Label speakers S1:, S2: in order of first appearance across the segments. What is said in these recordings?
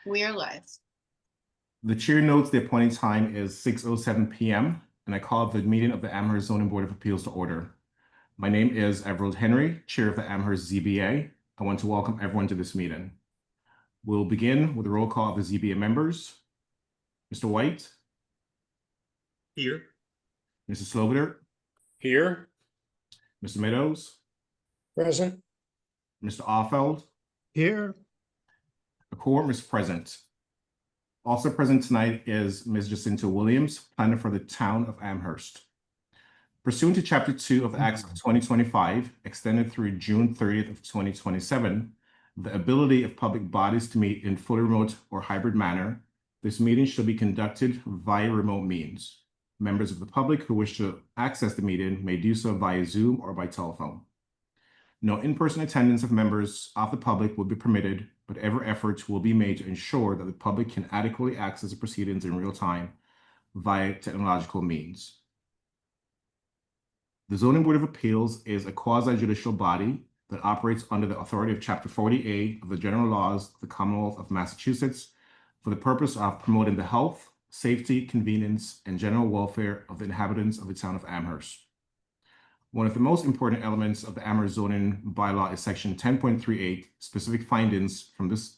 S1: We are live.
S2: The chair notes the appointed time is 6:07 p.m. and I call the meeting of the Amherst Zoning Board of Appeals to order. My name is Everald Henry, Chair of the Amherst ZBA. I want to welcome everyone to this meeting. We'll begin with a roll call of the ZBA members. Mr. White.
S3: Here.
S2: Mrs. Sloviter.
S3: Here.
S2: Mr. Meadows.
S4: Present.
S2: Mr. Offeld.
S4: Here.
S2: A quorum is present. Also present tonight is Ms. Jacinta Williams, planner for the town of Amherst. Pursuant to Chapter 2 of the Acts of 2025, extended through June 30th of 2027, the ability of public bodies to meet in fully remote or hybrid manner, this meeting shall be conducted via remote means. Members of the public who wish to access the meeting may do so via Zoom or by telephone. No in-person attendance of members of the public will be permitted, but every effort will be made to ensure that the public can adequately access the proceedings in real time via technological means. The Zoning Board of Appeals is a quasi-judicial body that operates under the authority of Chapter 40A of the General Laws of the Commonwealth of Massachusetts for the purpose of promoting the health, safety, convenience, and general welfare of the inhabitants of the town of Amherst. One of the most important elements of the Amherst zoning bylaw is Section 10.38. Specific findings from this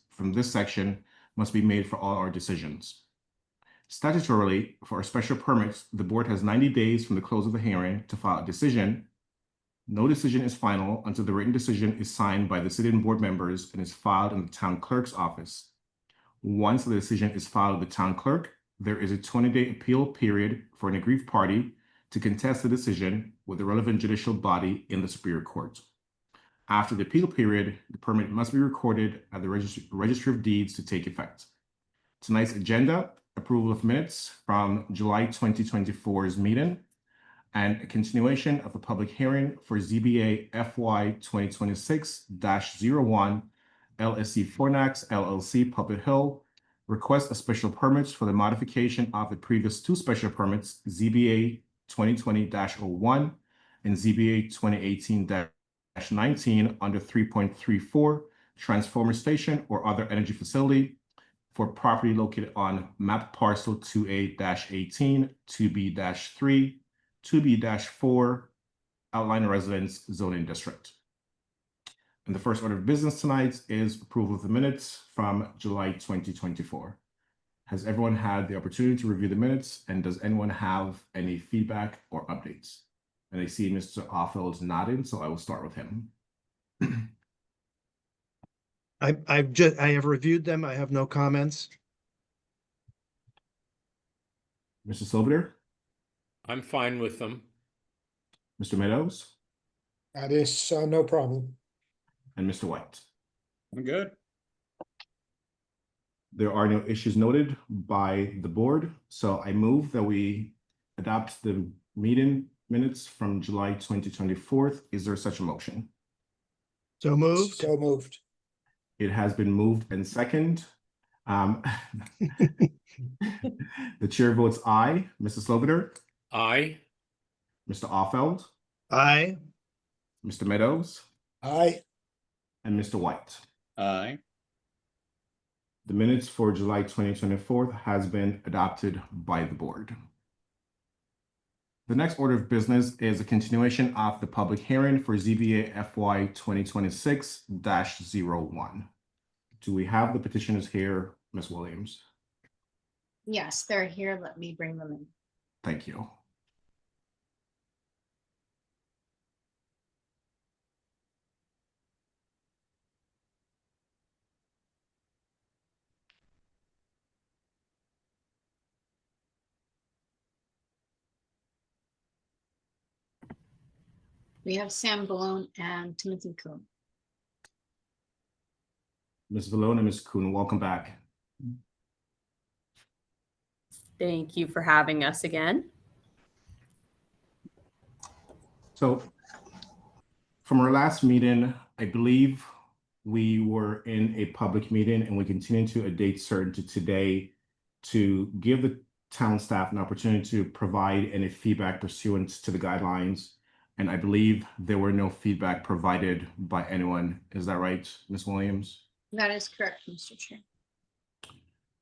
S2: section must be made for all our decisions. Statutorily, for special permits, the board has 90 days from the close of the hearing to file a decision. No decision is final until the written decision is signed by the sitting board members and is filed in the town clerk's office. Once the decision is filed with the town clerk, there is a 20-day appeal period for an aggrieved party to contest the decision with the relevant judicial body in the Superior Court. After the appeal period, the permit must be recorded at the Registry of Deeds to take effect. Tonight's agenda: approval of minutes from July 2024's meeting, and a continuation of a public hearing for ZBA FY 2026-01 LSC Fornax LLC Puppet Hill, request a special permits for the modification of the previous two special permits, ZBA 2020-01 and ZBA 2018-19 under 3.34 transformer station or other energy facility for property located on map parcel 2A-18, 2B-3, 2B-4, outline residence zoning district. And the first order of business tonight is approval of the minutes from July 2024. Has everyone had the opportunity to review the minutes, and does anyone have any feedback or updates? And I see Mr. Offeld nodding, so I will start with him.
S4: I have reviewed them. I have no comments.
S2: Mr. Sloviter,
S3: I'm fine with them.
S2: Mr. Meadows,
S5: That is no problem.
S2: and Mr. White.
S3: I'm good.
S2: There are no issues noted by the board, so I move that we adopt the meeting minutes from July 2024. Is there such a motion?
S4: So moved.
S5: So moved.
S2: It has been moved and second. The chair votes aye. Mrs. Sloviter,
S3: Aye.
S2: Mr. Offeld,
S4: Aye.
S2: Mr. Meadows,
S5: Aye.
S2: and Mr. White.
S3: Aye.
S2: The minutes for July 2024 has been adopted by the board. The next order of business is a continuation of the public hearing for ZBA FY 2026-01. Do we have the petitioners here, Ms. Williams?
S1: Yes, they're here. Let me bring them in.
S2: Thank you.
S1: We have Sam Balone and Timothy Kuhn.
S2: Ms. Vallone and Ms. Kuhn, welcome back.
S6: Thank you for having us again.
S2: So from our last meeting, I believe we were in a public meeting and we continue to a date certain to today to give the town staff an opportunity to provide any feedback pursuant to the guidelines. And I believe there were no feedback provided by anyone. Is that right, Ms. Williams?
S1: That is correct, Mr. Chair.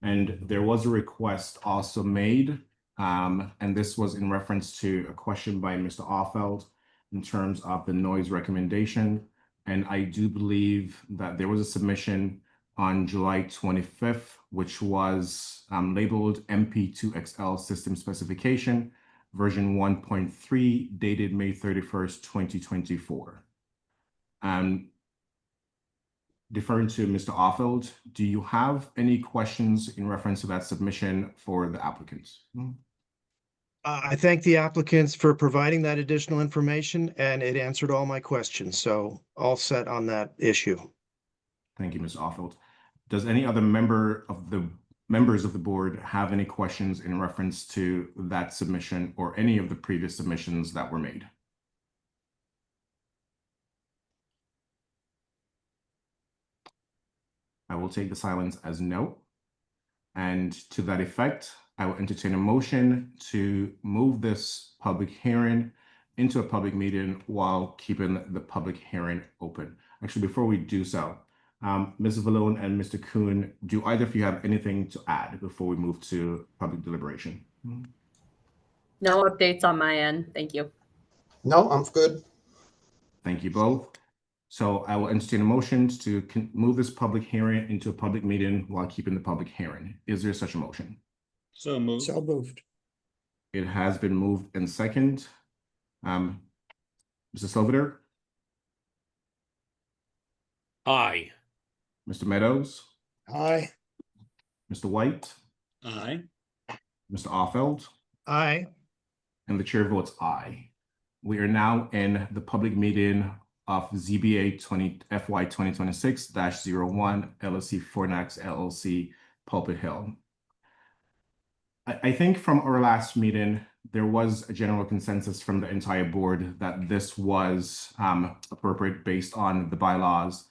S2: And there was a request also made, and this was in reference to a question by Mr. Offeld in terms of the noise recommendation. And I do believe that there was a submission on July 25th, which was labeled MP2XL System Specification, version 1.3, dated May 31st, 2024. Deferring to Mr. Offeld, do you have any questions in reference to that submission for the applicants?
S4: I thank the applicants for providing that additional information, and it answered all my questions, so all set on that issue.
S2: Thank you, Mr. Offeld. Does any other members of the board have any questions in reference to that submission or any of the previous submissions that were made? I will take the silence as no. And to that effect, I will entertain a motion to move this public hearing into a public meeting while keeping the public hearing open. Actually, before we do so, Ms. Vallone and Mr. Kuhn, do either of you have anything to add before we move to public deliberation?
S6: No updates on my end. Thank you.
S5: No, I'm good.
S2: Thank you both. So I will entertain a motion to move this public hearing into a public meeting while keeping the public hearing. Is there such a motion?
S3: So moved.
S5: So moved.
S2: It has been moved and second. Mr. Sloboder,
S3: Aye.
S2: Mr. Meadows,
S5: Aye.
S2: Mr. White,
S3: Aye.
S2: Mr. Offeld,
S4: Aye.
S2: and the chair votes aye. We are now in the public meeting of ZBA FY 2026-01 LLC Fornax LLC Pulpit Hill. I think from our last meeting, there was a general consensus from the entire board that this was appropriate based on the bylaws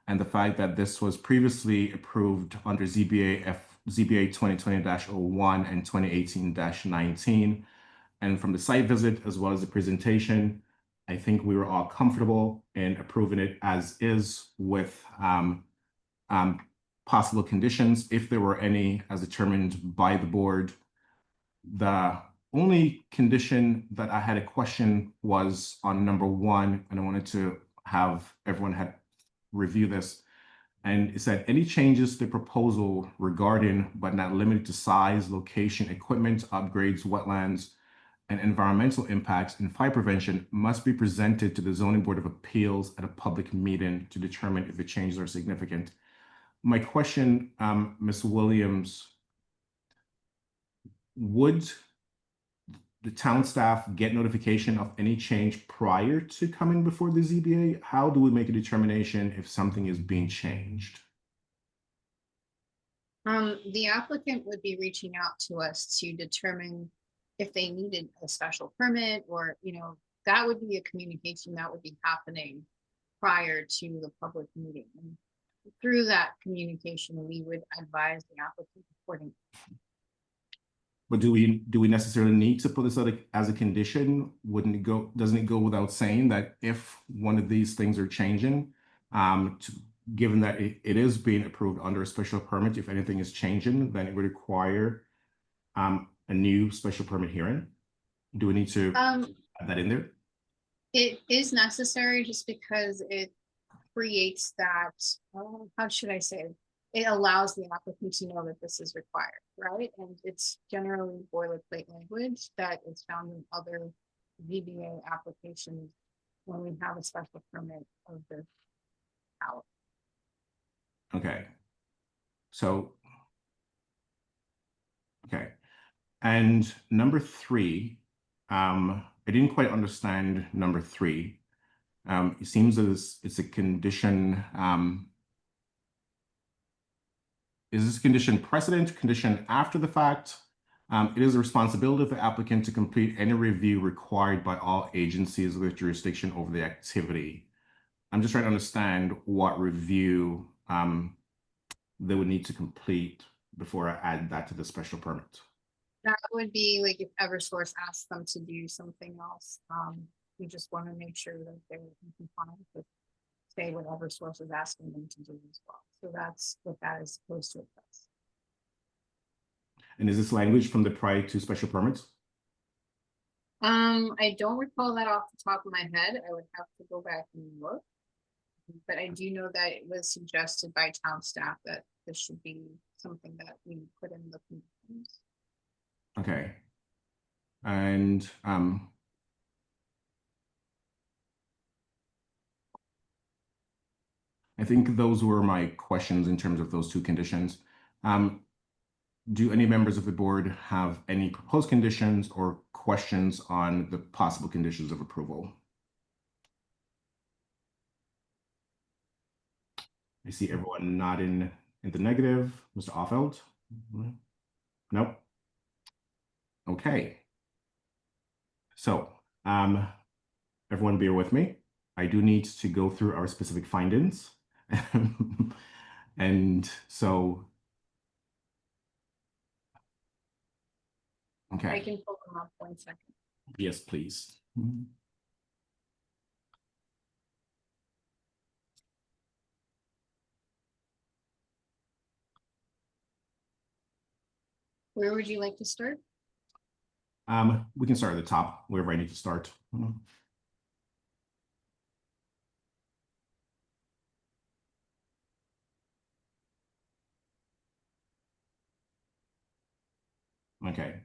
S2: and the fact that this was previously approved under ZBA 2020-01 and 2018-19. And from the site visit as well as the presentation, I think we were all comfortable in approving it as is with possible conditions, if there were any, as determined by the board. The only condition that I had a question was on number 1, and I wanted to have everyone review this. And it said, any changes to the proposal regarding, but not limited to size, location, equipment, upgrades, wetlands, and environmental impacts and fire prevention must be presented to the Zoning Board of Appeals at a public meeting to determine if the changes are significant. My question, Ms. Williams, would the town staff get notification of any change prior to coming before the ZBA? How do we make a determination if something is being changed?
S1: The applicant would be reaching out to us to determine if they needed a special permit, or, that would be a communication that would be happening prior to the public meeting. And through that communication, we would advise the applicant accordingly.
S2: But do we necessarily need to put this as a condition? Doesn't it go without saying that if one of these things are changing, given that it is being approved under a special permit, if anything is changing, then it would require a new special permit hearing? Do we need to add that in there?
S1: It is necessary just because it creates that, how should I say, it allows the applicant to know that this is required, right? And it's generally boilerplate language that is found in other ZBA applications when we have a special permit of this power.
S2: Okay. So, okay. And number 3, I didn't quite understand number 3. It seems as it's a condition. Is this condition precedent, condition after the fact? It is a responsibility of the applicant to complete any review required by all agencies with jurisdiction over the activity. I'm just trying to understand what review they would need to complete before I add that to the special permit.
S1: That would be like if Eversource asks them to do something else. We just want to make sure that they're in compliance with, say, what Eversource is asking them to do as well. So that's what that is supposed to address.
S2: And is this language from the prior two special permits?
S1: I don't recall that off the top of my head. I would have to go back and look. But I do know that it was suggested by town staff that this should be something that we put in the conditions.
S2: Okay. And I think those were my questions in terms of those two conditions. Do any members of the board have any proposed conditions or questions on the possible conditions of approval? I see everyone nodding in the negative. Mr. Offeld? Nope. Okay. So, everyone bear with me. I do need to go through our specific findings. And so,
S1: I
S2: okay,
S1: can pull them up 1 second.
S2: yes, please.
S1: Where would you like to start?
S2: We can start at the top, wherever I need to start. Okay.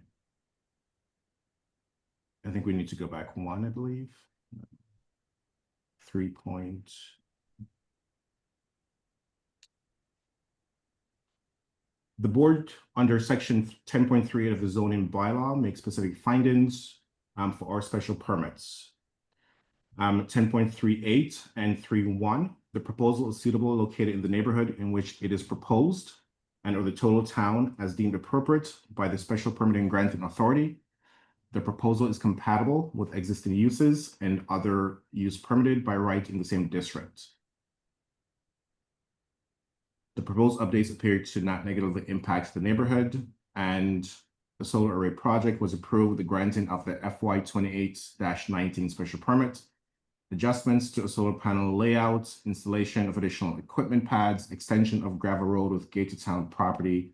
S2: I think we need to go back one, I believe. 3 point. The board, under section 10.3 of the zoning bylaw, makes specific findings for our special permits. 10.38 and 3.1, the proposal is suitable located in the neighborhood in which it is proposed and or the total town as deemed appropriate by the special permitting granting authority. The proposal is compatible with existing uses and other use permitted by right in the same district. The proposed updates appear to not negatively impact the neighborhood, and the solar array project was approved with the granting of the FY 28-19 special permit. Adjustments to a solar panel layout, installation of additional equipment pads, extension of gravel road with gate to town property,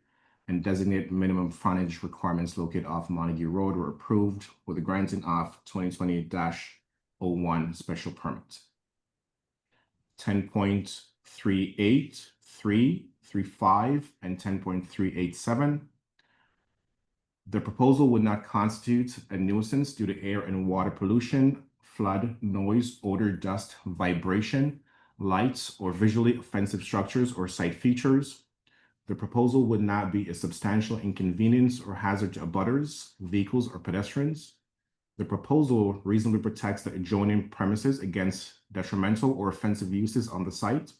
S2: and designated minimum frontage requirements located off Montague Road were approved with the granting of 2020-01 special permit. 10.38, 3.35, and 10.387. The proposal would not constitute a nuisance due to air and water pollution, flood, noise, odor, dust, vibration, lights, or visually offensive structures or site features. The proposal would not be a substantial inconvenience or hazard to abutters, vehicles, or pedestrians. The proposal reasonably protects the adjoining premises against detrimental or offensive uses on the site,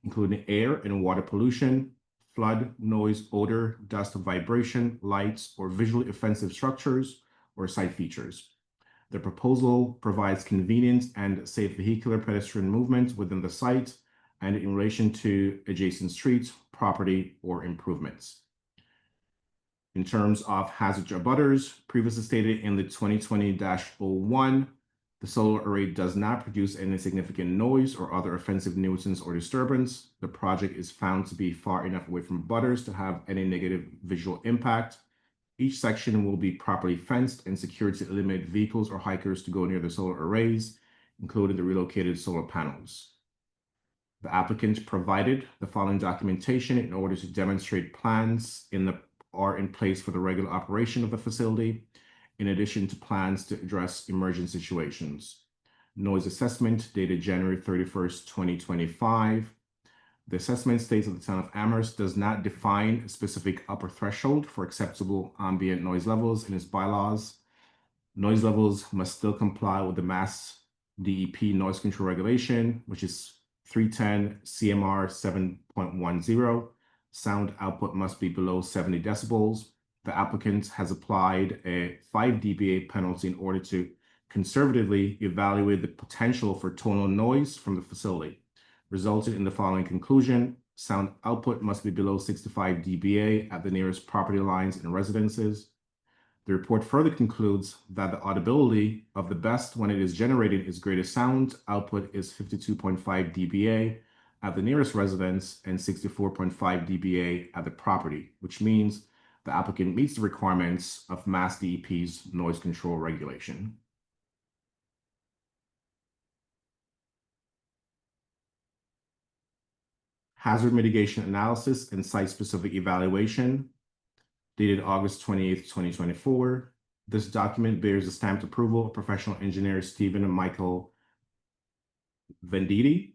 S2: including air and water pollution, flood, noise, odor, dust, vibration, lights, or visually offensive structures or site features. The proposal provides convenient and safe vehicular pedestrian movement within the site and in relation to adjacent streets, property, or improvements. In terms of hazard to abutters, previously stated in the 2020-01, the solar array does not produce any significant noise or other offensive nuisance or disturbance. The project is found to be far enough away from abutters to have any negative visual impact. Each section will be properly fenced and secured to eliminate vehicles or hikers to go near the solar arrays, including the relocated solar panels. The applicant provided the following documentation in order to demonstrate plans are in place for the regular operation of the facility, in addition to plans to address emergent situations. Noise assessment dated January 31st, 2025. The assessment states that the town of Amherst does not define a specific upper threshold for acceptable ambient noise levels in its bylaws. Noise levels must still comply with the Mass DEP noise control regulation, which is 310 CMR 7.10. Sound output must be below 70 decibels. The applicant has applied a 5 dBA penalty in order to conservatively evaluate the potential for tonal noise from the facility, resulting in the following conclusion: sound output must be below 65 dBA at the nearest property lines and residences. The report further concludes that the audibility of the best when it is generating its greatest sound output is 52.5 dBA at the nearest residence and 64.5 dBA at the property, which means the applicant meets the requirements of Mass DEP's noise control regulation. Hazard mitigation analysis and site-specific evaluation, dated August 28th, 2024. This document bears the stamped approval of professional engineer Stephen and Michael Venditti.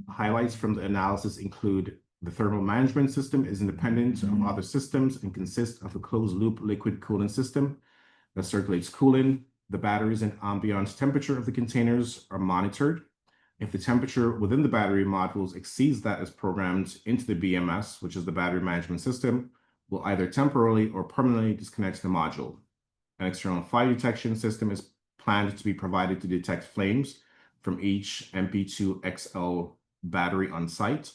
S2: Highlights from the analysis include the thermal management system is independent of other systems and consists of a closed-loop liquid cooling system that circulates coolant. The batteries and ambient temperature of the containers are monitored. If the temperature within the battery modules exceeds that as programmed into the BMS, which is the battery management system, will either temporarily or permanently disconnect the module. An external fire detection system is planned to be provided to detect flames from each MP2XL battery on site,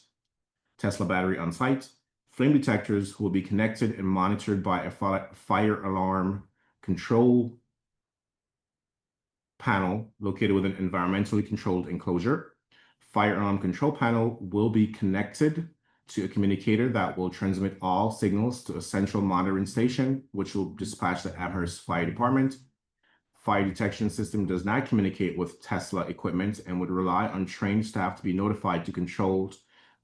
S2: Tesla battery on site. Flame detectors will be connected and monitored by a fire alarm control panel located within an environmentally controlled enclosure. Fire alarm control panel will be connected to a communicator that will transmit all signals to a central monitoring station, which will dispatch the Amherst Fire Department. Fire detection system does not communicate with Tesla equipment and would rely on trained staff to be notified to control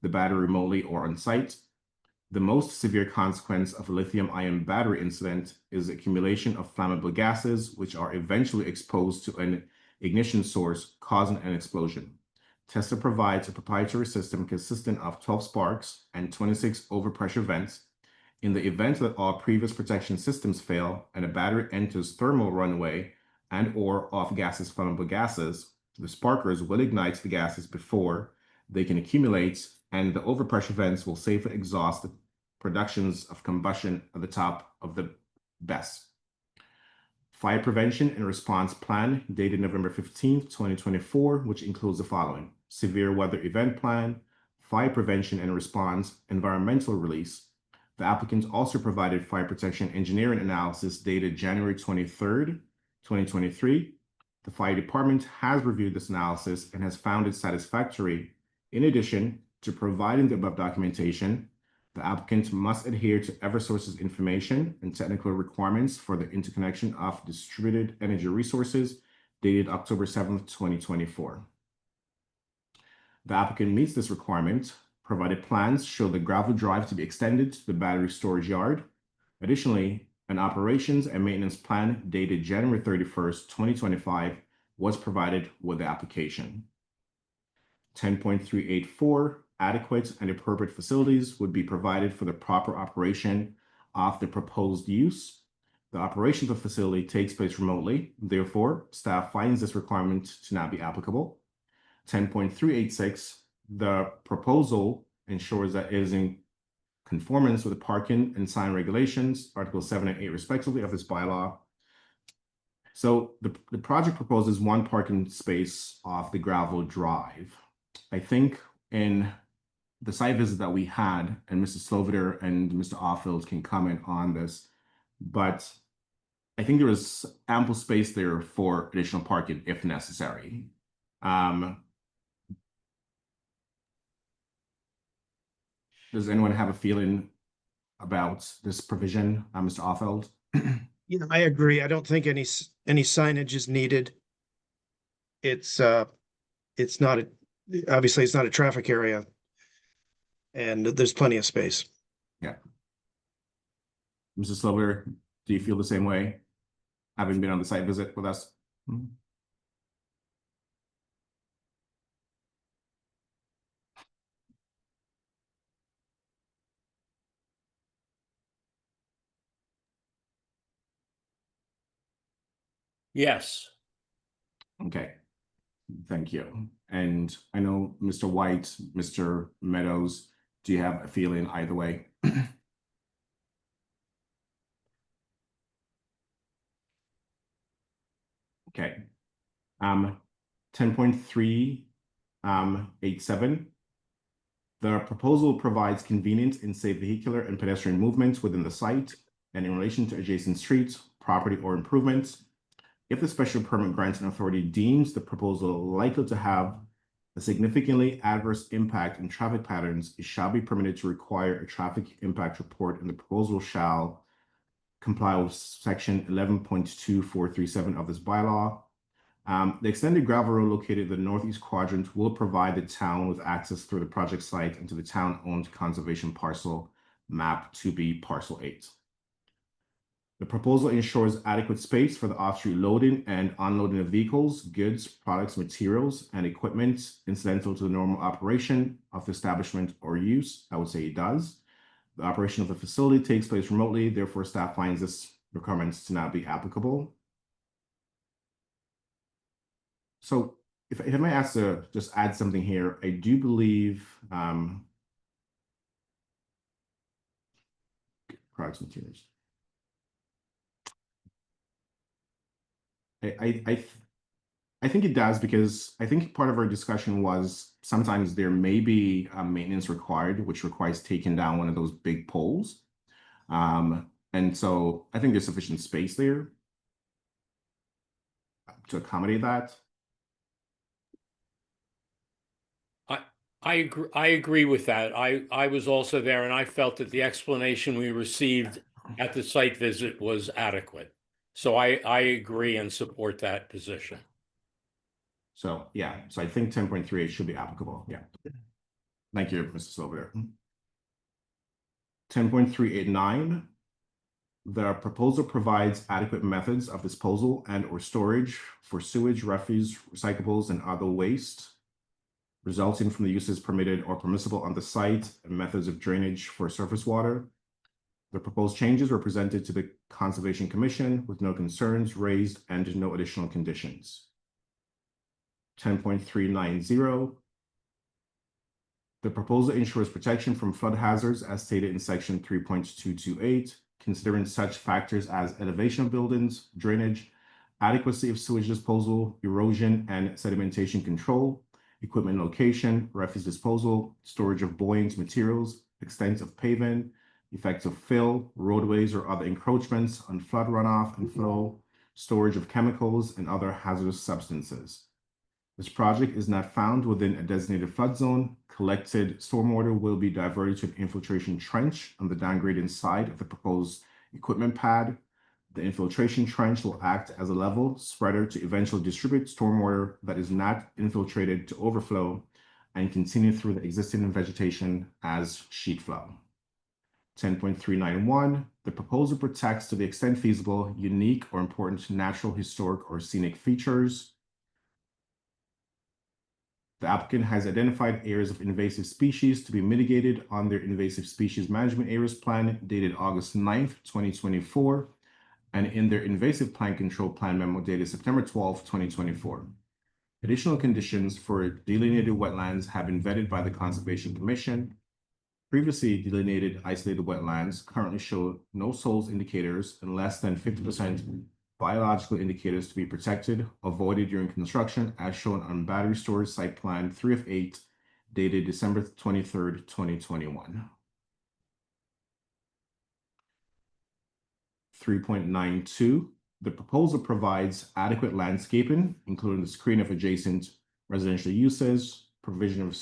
S2: the battery remotely or on site. The most severe consequence of a lithium-ion battery incident is accumulation of flammable gases, which are eventually exposed to an ignition source, causing an explosion. Tesla provides a proprietary system consisting of 12 sparks and 26 overpressure vents. In the event that all previous protection systems fail and a battery enters thermal runaway and/or off-gases flammable gases, the sparkers will ignite the gases before they can accumulate, and the overpressure vents will safely exhaust the productions of combustion at the top of the BESS. Fire Prevention and Response Plan, dated November 15th, 2024, which includes the following: Severe Weather Event Plan, Fire Prevention and Response, Environmental Release. The applicant also provided fire protection engineering analysis dated January 23rd, 2023. The Fire Department has reviewed this analysis and has found it satisfactory. In addition to providing the above documentation, the applicant must adhere to Eversource's information and technical requirements for the interconnection of distributed energy resources dated October 7th, 2024. The applicant meets this requirement, provided plans show the gravel drive to be extended to the battery storage yard. Additionally, an operations and maintenance plan dated January 31st, 2025 was provided with the application. 10.384, adequate and appropriate facilities would be provided for the proper operation of the proposed use. The operation of the facility takes place remotely. Therefore, staff finds this requirement to not be applicable. 10.386, the proposal ensures that it is in conformance with the parking and sign regulations, Articles 7 and 8 respectively of this bylaw. So the project proposes one parking space off the gravel drive. I think in the site visit that we had, and Mr. Sloviter and Mr. Offield can comment on this, but I think there was ample space there for additional parking if necessary. Does anyone have a feeling about this provision, Mr. Offield?
S4: I agree. I don't think any signage is needed. It's not obviously it's not a traffic area, and there's plenty of space.
S2: Yeah. Mrs. Slover, do you feel the same way, having been on the site visit with us?
S3: Yes.
S2: Okay, thank you. And I know Mr. White, Mr. Meadows, do you have a feeling either way? Okay. 10.387. The proposal provides convenient and safe vehicular and pedestrian movements within the site and in relation to adjacent streets, property, or improvements. If the special permit granting authority deems the proposal likely to have a significantly adverse impact in traffic patterns, it shall be permitted to require a traffic impact report, and the proposal shall comply with section 11.2437 of this bylaw. The extended gravel road located in the northeast quadrant will provide the town with access through the project site into the town-owned conservation parcel map 2B parcel 8. The proposal ensures adequate space for the off-street loading and unloading of vehicles, goods, products, materials, and equipment incidental to the normal operation of the establishment or use. I would say it does. The operation of the facility takes place remotely, therefore staff finds this requirement to not be applicable. So if I may ask to just add something here, I do believe products, materials. I think it does, because I think part of our discussion was sometimes there may be maintenance required, which requires taking down one of those big poles. And so I think there's sufficient space there to accommodate that.
S3: I agree with that. I was also there, and I felt that the explanation we received at the site visit was adequate. So I agree and support that position.
S2: So yeah, so I think 10.38 should be applicable. Yeah. Thank you, Mr. Silver. 10.389. The proposal provides adequate methods of disposal and or storage for sewage, refuse, recyclables, and other waste resulting from the uses permitted or permissible on the site, and methods of drainage for surface water. The proposed changes were presented to the Conservation Commission with no concerns raised and no additional conditions. 10.390. The proposal ensures protection from flood hazards as stated in section 3.228, considering such factors as elevation of buildings, drainage, adequacy of sewage disposal, erosion and sedimentation control, equipment location, refuse disposal, storage of buoyant materials, extent of pavement, effects of fill, roadways or other encroachments on flood runoff and flow, storage of chemicals and other hazardous substances. This project is not found within a designated flood zone. Collected stormwater will be diverted to an infiltration trench on the downgrading side of the proposed equipment pad. The infiltration trench will act as a level spreader to eventually distribute stormwater that is not infiltrated to overflow and continue through the existing vegetation as sheet flow. 10.391. The proposal protects, to the extent feasible, unique or important natural, historic, or scenic features. The applicant has identified areas of invasive species to be mitigated on their invasive species management areas plan dated August 9th, 2024, and in their invasive plant control plan memo dated September 12th, 2024. Additional conditions for delineated wetlands have been vetted by the Conservation Commission. Previously delineated isolated wetlands currently show no soils indicators and less than 50% biological indicators to be protected, avoided during construction, as shown on Battery Storage Site Plan 3 of 8, dated December 23rd, 2021. 3.92. The proposal provides adequate landscaping, including the screening of adjacent residential uses, provision of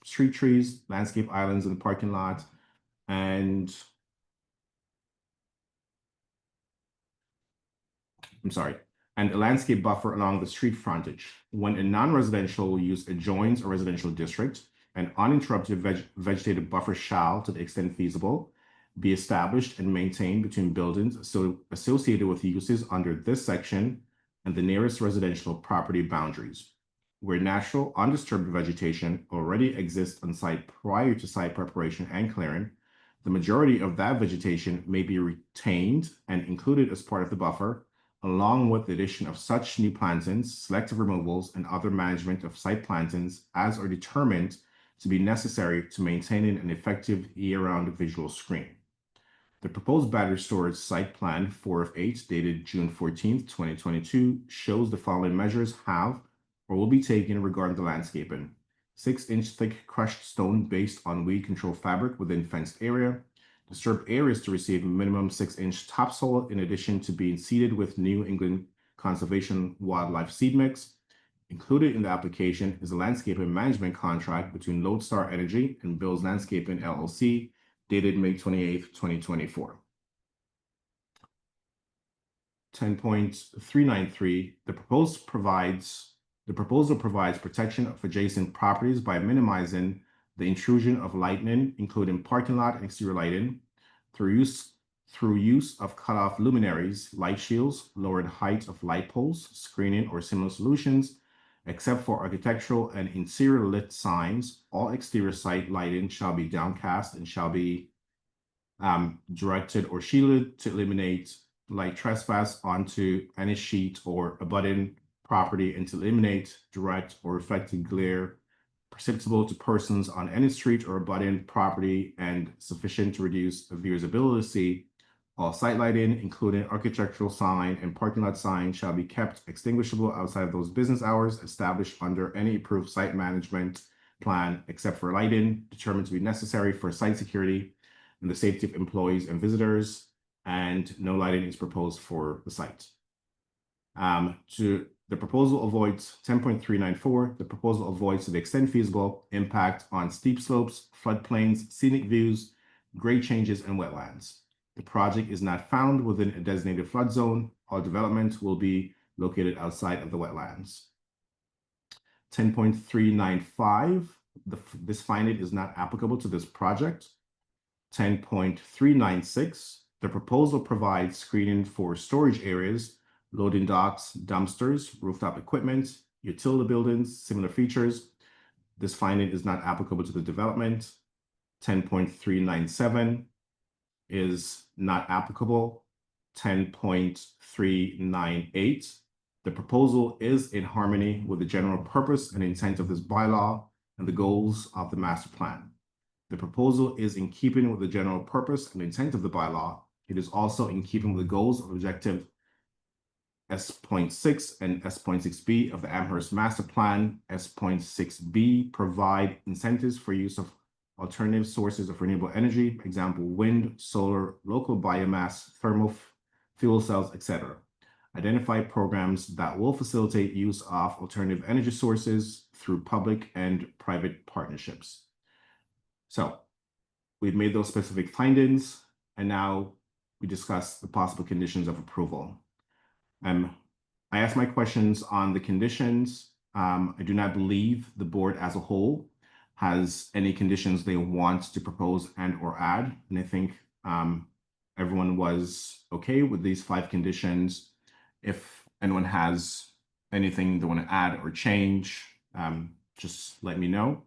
S2: street trees, landscape islands in the parking lot, and a landscape buffer along the street frontage. When a non-residential use adjoins a residential district, an uninterrupted vegetative buffer shall, to the extent feasible, be established and maintained between buildings associated with uses under this section and the nearest residential property boundaries. Where natural undisturbed vegetation already exists on site prior to site preparation and clearing, the majority of that vegetation may be retained and included as part of the buffer, along with the addition of such new plantings, selective removals, and other management of site plantings as are determined to be necessary to maintaining an effective year-round visual screen. The proposed battery storage site plan 4 of 8, dated June 14th, 2022, shows the following measures have or will be taken regarding the landscaping: 6-inch thick crushed stone based on weed control fabric within fenced area. Disturbed areas to receive a minimum 6-inch topsoil in addition to being seeded with New England Conservation Wildlife seed mix. Included in the application is a landscaping management contract between Lodestar Energy and Bill's Landscaping LLC, dated May 28th, 2024. 10.393, the proposal provides protection of adjacent properties by minimizing the intrusion of lighting, including parking lot and exterior lighting, through use of cutoff luminaries, light shields, lowered height of light poles, screening, or similar solutions. Except for architectural and interior lit signs, all exterior site lighting shall be downcast and shall be directed or shielded to eliminate light trespass onto any sheet or abutting property and to eliminate direct or reflected glare perceptible to persons on any street or abutting property and sufficient to reduce the viewer's ability to see. All site lighting, including architectural sign and parking lot sign, shall be kept extinguishable outside of those business hours established under any approved site management plan, except for lighting determined to be necessary for site security and the safety of employees and visitors, and no lighting is proposed for the site. The proposal avoids 10.394. The proposal avoids, to the extent feasible, impact on steep slopes, floodplains, scenic views, grade changes, and wetlands. The project is not found within a designated flood zone. All development will be located outside of the wetlands. 10.395. This finding is not applicable to this project. 10.396. The proposal provides screening for storage areas, loading docks, dumpsters, rooftop equipment, utility buildings, similar features. This finding is not applicable to the development. 10.397 is not applicable. 10.398. The proposal is in harmony with the general purpose and intent of this bylaw and the goals of the master plan. The proposal is in keeping with the general purpose and intent of the bylaw. It is also in keeping with the goals of objective S.6 and S.6b of the Amherst Master Plan. S.6b provide incentives for use of alternative sources of renewable energy, example, wind, solar, local biomass, thermal fuel cells, etc. Identify programs that will facilitate use of alternative energy sources through public and private partnerships. So we've made those specific findings, and now we discuss the possible conditions of approval. I asked my questions on the conditions. I do not believe the board as a whole has any conditions they want to propose and or add. And I think everyone was okay with these 5 conditions. If anyone has anything they want to add or change, just let me know.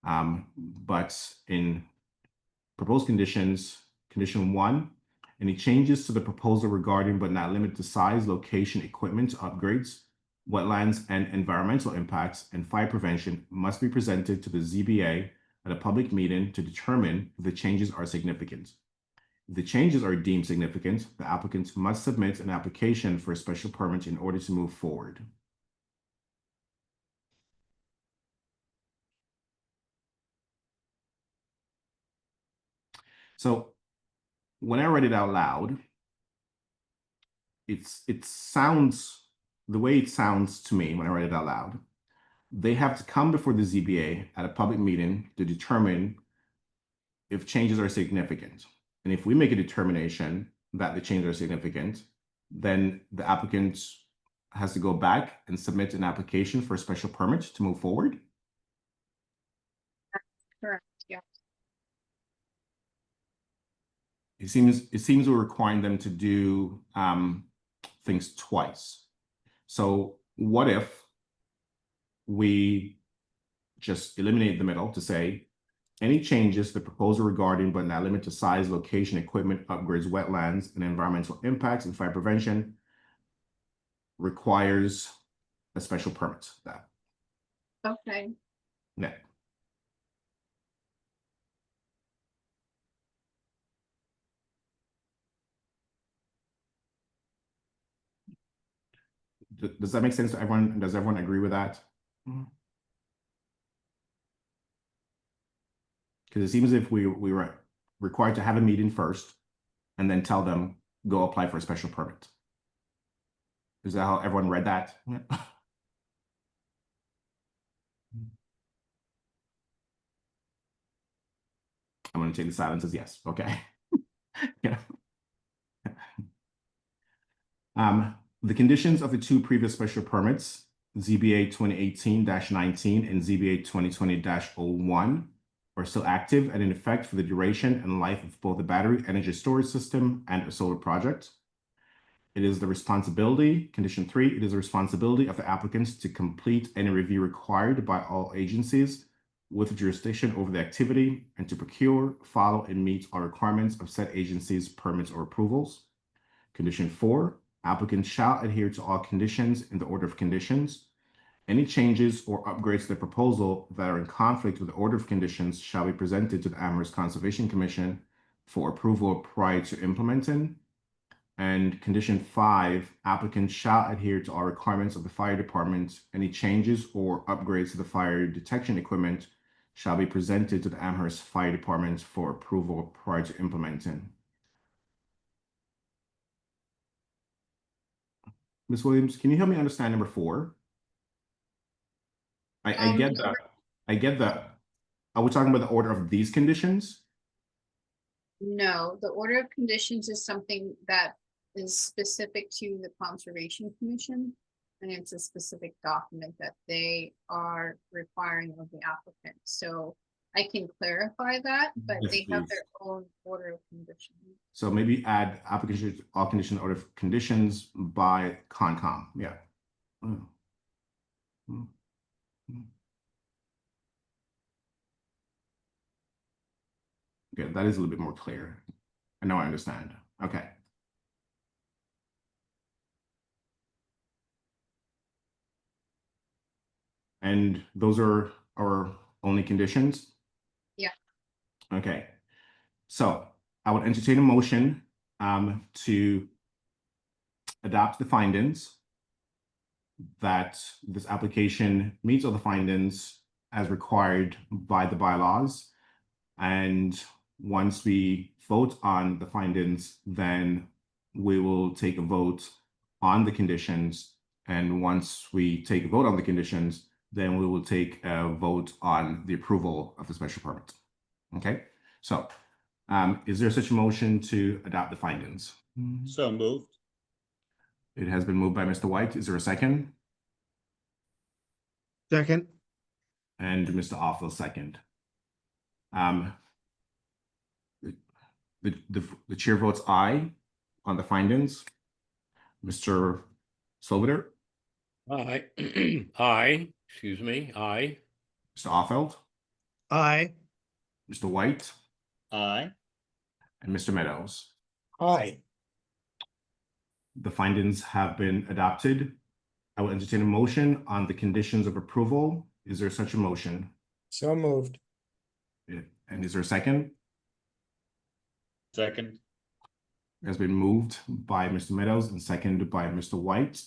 S2: But in proposed conditions, condition 1, any changes to the proposal regarding but not limited to size, location, equipment, upgrades, wetlands, and environmental impacts and fire prevention must be presented to the ZBA at a public meeting to determine if the changes are significant. If the changes are deemed significant, the applicant must submit an application for a special permit in order to move forward. So when I read it out loud, it sounds, the way it sounds to me when I read it out loud, they have to come before the ZBA at a public meeting to determine if changes are significant. And if we make a determination that the changes are significant, then the applicant has to go back and submit an application for a special permit to move forward.
S1: Correct, yeah.
S2: It seems we're requiring them to do things twice. So what if we just eliminate the middle to say any changes to the proposal regarding but not limited to size, location, equipment, upgrades, wetlands, and environmental impacts and fire prevention requires a special permit. That
S1: Okay,
S2: yeah. Does that make sense to everyone? Does everyone agree with that? Because it seems as if we were required to have a meeting first and then tell them, go apply for a special permit. Is that how everyone read that? I'm going to take the silence as yes. Okay. Yeah. The conditions of the two previous special permits, ZBA 2018-19 and ZBA 2020-01, are still active and in effect for the duration and life of both the battery energy storage system and a solar project. It is the responsibility, condition 3, it is the responsibility of the applicants to complete any review required by all agencies with jurisdiction over the activity and to procure, follow, and meet all requirements of said agencies' permits or approvals. Condition 4, applicants shall adhere to all conditions in the order of conditions. Any changes or upgrades to the proposal that are in conflict with the order of conditions shall be presented to the Amherst Conservation Commission for approval prior to implementing. And condition 5, applicants shall adhere to all requirements of the fire department. Any changes or upgrades to the fire detection equipment shall be presented to the Amherst Fire Department for approval prior to implementing. Ms. Williams, can you help me understand number 4? I get that. I get that. Are we talking about the order of these conditions?
S1: No, the order of conditions is something that is specific to the Conservation Commission. And it's a specific document that they are requiring of the applicant. So I can clarify that, but
S2: Yes,
S1: they have
S2: please.
S1: their own order of conditions.
S2: So maybe add application to all condition order of conditions by Concom. Yeah. Mm. Mm. Mm. Okay, that is a little bit more clear. I know I understand. Okay. And those are our only conditions?
S1: Yeah.
S2: Okay. So I would entertain a motion to adopt the findings that this application meets all the findings as required by the bylaws. And once we vote on the findings, then we will take a vote on the conditions. And once we take a vote on the conditions, then we will take a vote on the approval of the special permit. Okay, so is there such a motion to adopt the findings?
S7: So moved.
S2: It has been moved by Mr. White. Is there a second?
S4: Second,
S2: And Mr. Offel, second. The chair votes aye on the findings. Mr. Sloviter,
S3: Aye. Aye, excuse me, aye.
S2: Mr. Offeld,
S4: aye.
S2: Mr. White,
S7: Aye.
S2: and Mr. Meadows.
S5: Aye.
S2: The findings have been adopted. I will entertain a motion on the conditions of approval. Is there such a motion?
S5: So moved.
S2: And is there a second?
S7: Second.
S2: It has been moved by Mr. Meadows and seconded by Mr. White.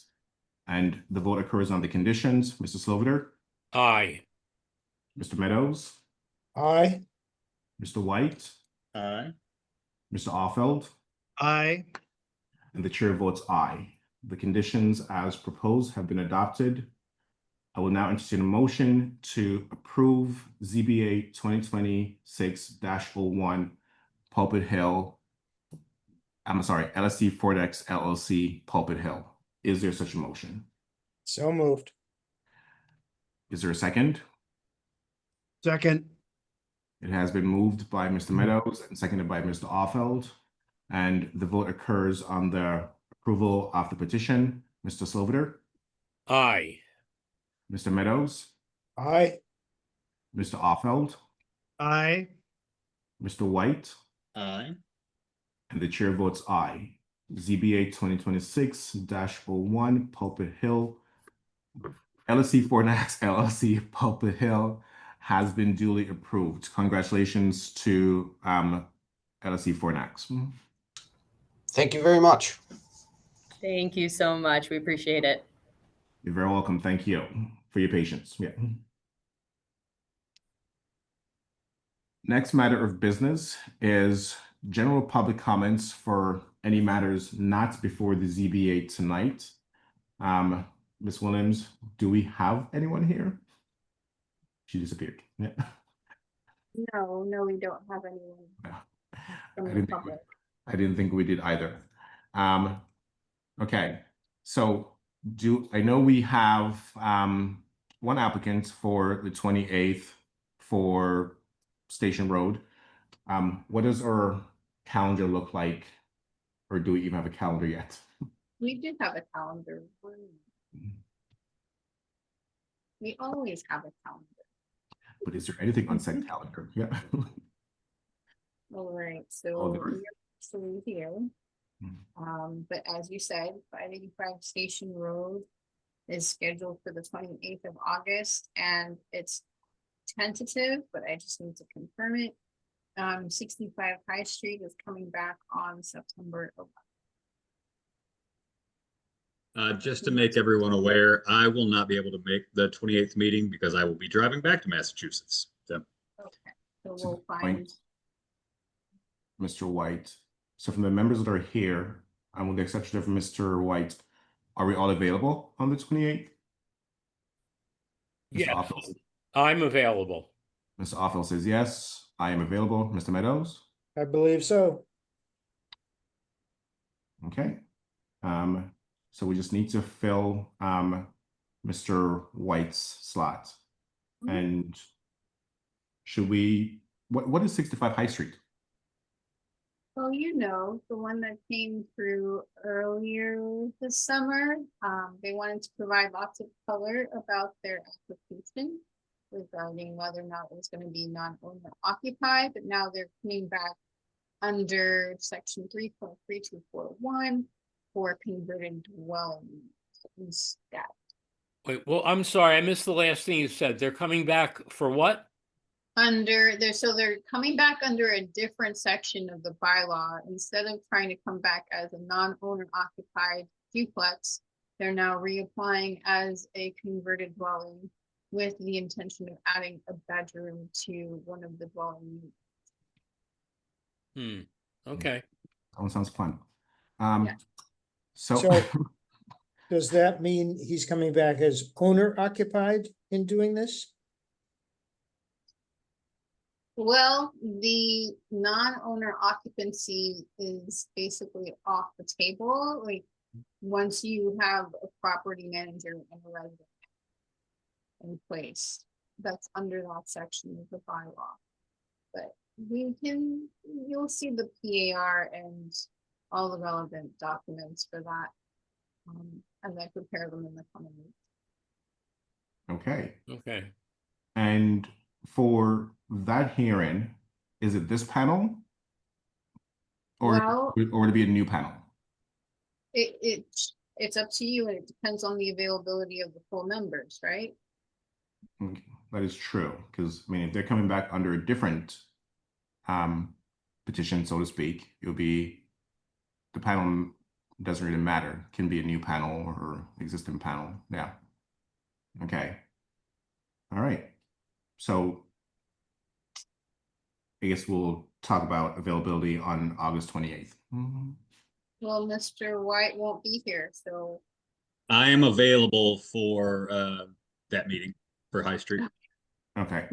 S2: And the vote occurs on the conditions. Mr. Sloviter,
S3: Aye.
S2: Mr. Meadows,
S5: Aye.
S2: Mr. White,
S7: Aye.
S2: Mr. Offeld,
S4: Aye.
S2: and the chair votes aye. The conditions as proposed have been adopted. I will now entertain a motion to approve ZBA 2026-01 Pulpit Hill. I'm sorry, LSC Fortex LLC Pulpit Hill. Is there such a motion?
S5: So moved.
S2: Is there a second?
S4: Second,
S2: It has been moved by Mr. Meadows and seconded by Mr. Offeld. And the vote occurs on the approval of the petition. Mr. Sloviter,
S3: Aye.
S2: Mr. Meadows,
S5: Aye.
S2: Mr. Offeld,
S4: aye.
S2: Mr. White,
S7: Aye.
S2: and the chair votes aye. ZBA 2026-01 Pulpit Hill, LSC Fornax LLC Pulpit Hill has been duly approved. Congratulations to LSC Fornax.
S5: Thank you very much.
S6: Thank you so much. We appreciate it.
S2: You're very welcome. Thank you for your patience. Yeah. Next matter of business is general public comments for any matters not before the ZBA tonight. Ms. Williams, do we have anyone here? She disappeared. Yeah.
S1: No, we don't have anyone
S2: Yeah.
S1: from
S2: I
S1: the
S2: didn't think
S1: public.
S2: I didn't think we did either. Okay, so I know we have one applicant for the 28th for Station Road. What does our calendar look like? Or do we even have a calendar yet?
S1: We did have a calendar. We always have a calendar.
S2: But is there anything on said calendar? Yeah.
S1: All right,
S2: Oh,
S1: so
S2: there is.
S1: we're actually here. But as you said, 585 Station Road is scheduled for the 28th of August, and it's tentative, but I just need to confirm it. 65 High Street is coming back on September 11th.
S8: Just to make everyone aware, I will not be able to make the 28th meeting because I will be driving back to Massachusetts. So
S1: Okay, so
S2: So
S1: we'll
S2: point,
S1: find,
S2: Mr. White. So from the members that are here, and with the exception of Mr. White, are we all available on the 28th? Mr.
S3: Yes,
S2: Offel-
S3: I'm available.
S2: Mr. Offel says yes, I am available. Mr. Meadows?
S5: I believe so.
S2: Okay. So we just need to fill Mr. White's slot.
S1: Mhm.
S2: And should we, what is 65 High Street?
S1: well, you know, the one that came through earlier this summer. They wanted to provide lots of color about their application regarding whether or not it was going to be non-owner occupied, but now they're coming back under section 3.3241 for converted dwelling instead.
S3: Wait, well, I'm sorry, I missed the last thing you said. They're coming back for what?
S1: Under there, so they're coming back under a different section of the bylaw. Instead of trying to come back as a non-owner occupied duplex, they're now reapplying as a converted dwelling with the intention of adding a bedroom to one of the dwelling units.
S3: Okay.
S2: That one sounds fun.
S1: Yeah.
S2: So,
S5: So- Does that mean he's coming back as owner occupied in doing this?
S1: Well, the non-owner occupancy is basically off the table, like, once you have a property manager and a resident in place, that's under that section of the bylaw. But you'll see the PAR and all the relevant documents for that. As I prepare them in the coming weeks.
S2: okay.
S3: Okay.
S2: And for that hearing, is it this panel? Or,
S1: Well-
S2: or would it be a new panel?
S1: It's up to you, and it depends on the availability of the full members, right?
S2: Okay, that is true, because I mean, if they're coming back under a different petition, so to speak, it'll be the panel doesn't really matter. Can be a new panel or existing panel. Yeah. Okay. All right. So I guess we'll talk about availability on August 28th.
S1: Well, Mr. White won't be here, so
S8: I am available for that meeting for High Street.
S2: Okay.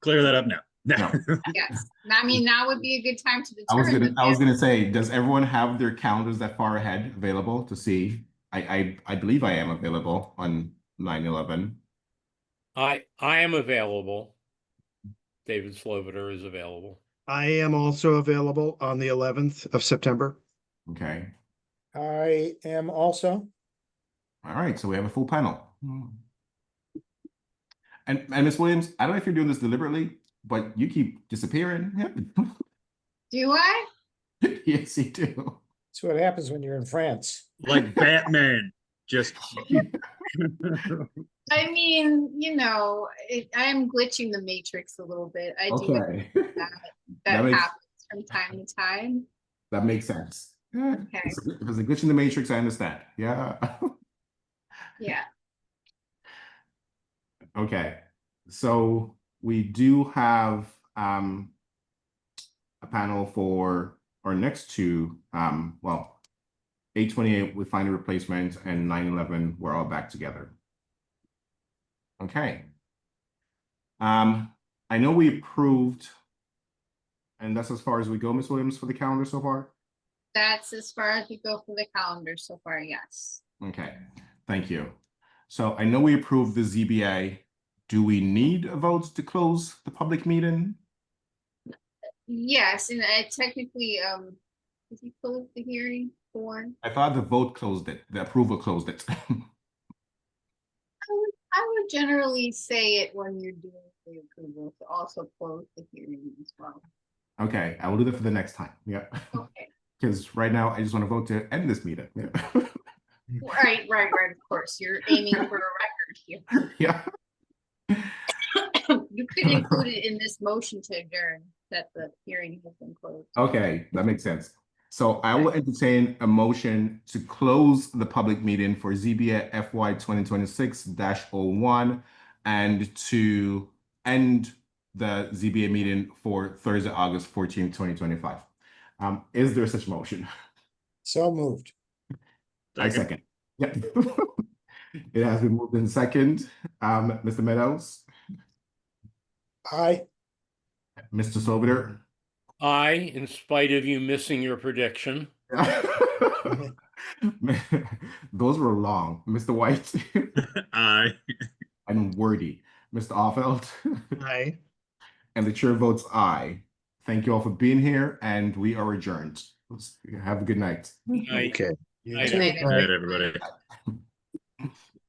S8: Clear that up now.
S2: No.
S1: yes, I mean, that would be a good time to
S2: I was
S1: determine.
S2: gonna gonna say, does everyone have their calendars that far ahead available to see? I believe I am available on 9/11.
S3: I am available. David Sloviter is available.
S4: I am also available on the 11th of September.
S2: Okay.
S5: I am also.
S2: All right, so we have a full panel. And Ms. Williams, I don't know if you're doing this deliberately, but you keep disappearing.
S1: Do I?
S2: Yes, you do.
S5: That's what happens when you're in France.
S8: Like Batman, just
S1: I mean, you know, I am glitching the matrix a little bit. I do
S2: Okay.
S1: that
S2: That makes-
S1: happens from time to time.
S2: That makes sense. Yeah.
S1: Okay.
S2: If it's a glitch in the matrix, I understand. Yeah.
S1: Yeah.
S2: Okay. So we do have a panel for our next two, well, 828 we find a replacement and 9/11 we're all back together. Okay. I know we approved, and that's as far as we go, Ms. Williams, for the calendar so far.
S1: That's as far as we go for the calendar so far, yes.
S2: Okay, thank you. So I know we approved the ZBA. Do we need a vote to close the public meeting?
S1: Yes, and I technically, did he close the hearing for?
S2: I thought the vote closed it, the approval closed it.
S1: I would generally say it when you're doing the approval to also close the hearing as well.
S2: Okay, I will do that for the next time. Yeah,
S1: Okay,
S2: because right now I just want to vote to end this meeting. Yeah.
S1: right, of course, you're aiming for a record here.
S2: Yeah.
S1: You could include it in this motion to adjourn, that the hearing has been closed.
S2: Okay, that makes sense. So I will entertain a motion to close the public meeting for ZBA FY 2026-01 and to end the ZBA meeting for Thursday, August 14th, 2025. Is there such motion?
S5: So moved.
S2: I second. Yeah. It has been moved in second. Mr. Meadows,
S5: Aye.
S2: Mr. Sloviter.
S3: I, in spite of you missing your prediction,
S2: Those were long. Mr. White
S8: Aye.
S2: and wordy. Mr. Offeld
S4: Aye.
S2: and the chair votes aye. Thank you all for being here, and we are adjourned. Have a good night.
S3: I,
S4: Okay.
S6: Good
S3: I,
S6: night.
S8: Good night, everybody.